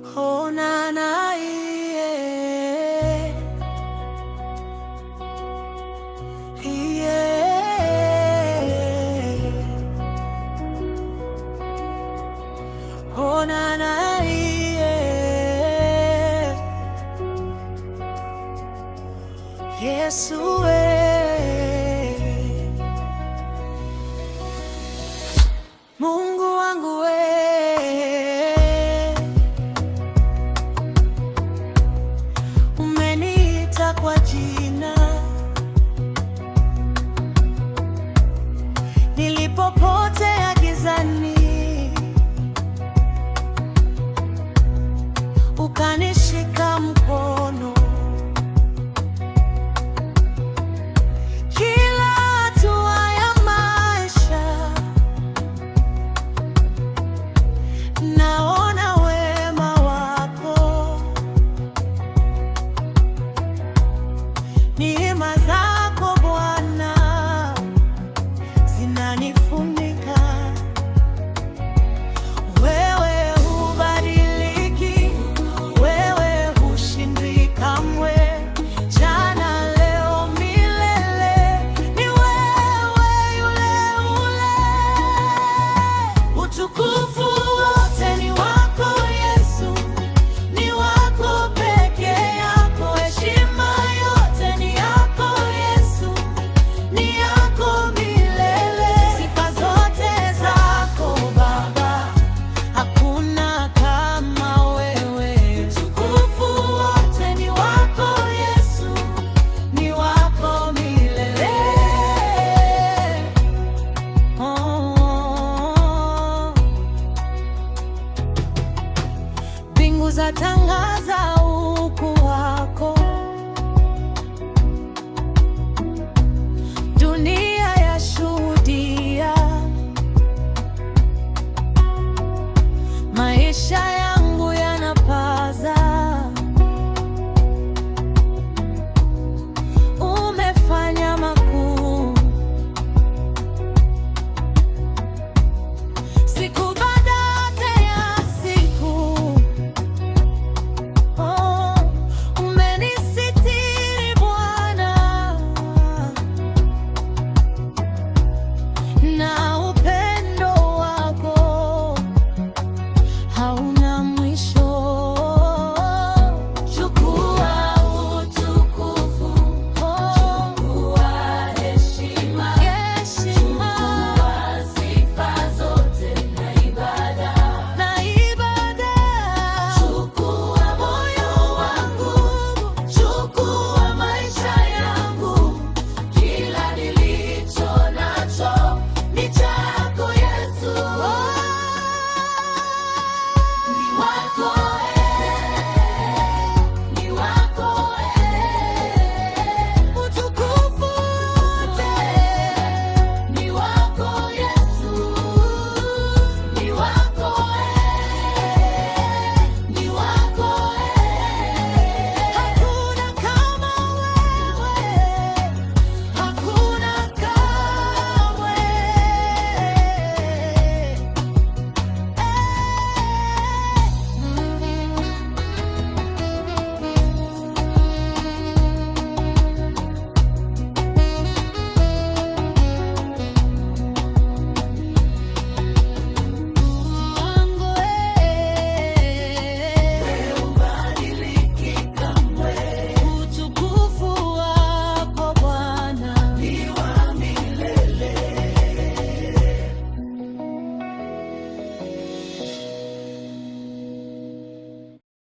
Oh, na na, yeah. Yeah. Oh, na na, yeah. Yesu Mungu wangu umeniita kwa jina, nilipopotea gizani, ukanishika mkono. Kila hatua ya maisha naona wema wako, neema zako Bwana zinanifunika. Wewe hubadiliki, wewe hushindwi kamwe. Jana, leo, milele, ni wewe yule ule. Utukufu wote ni wako Yesu, ni wako peke yako. Heshima yote ni yako Yesu, ni yako milele. Sifa zote zako Baba, hakuna kama wewe. Utukufu wote ni wako Yesu, ni wako milele. Mbingu zatangaza ukuu wako, dunia yashuhudia. Maisha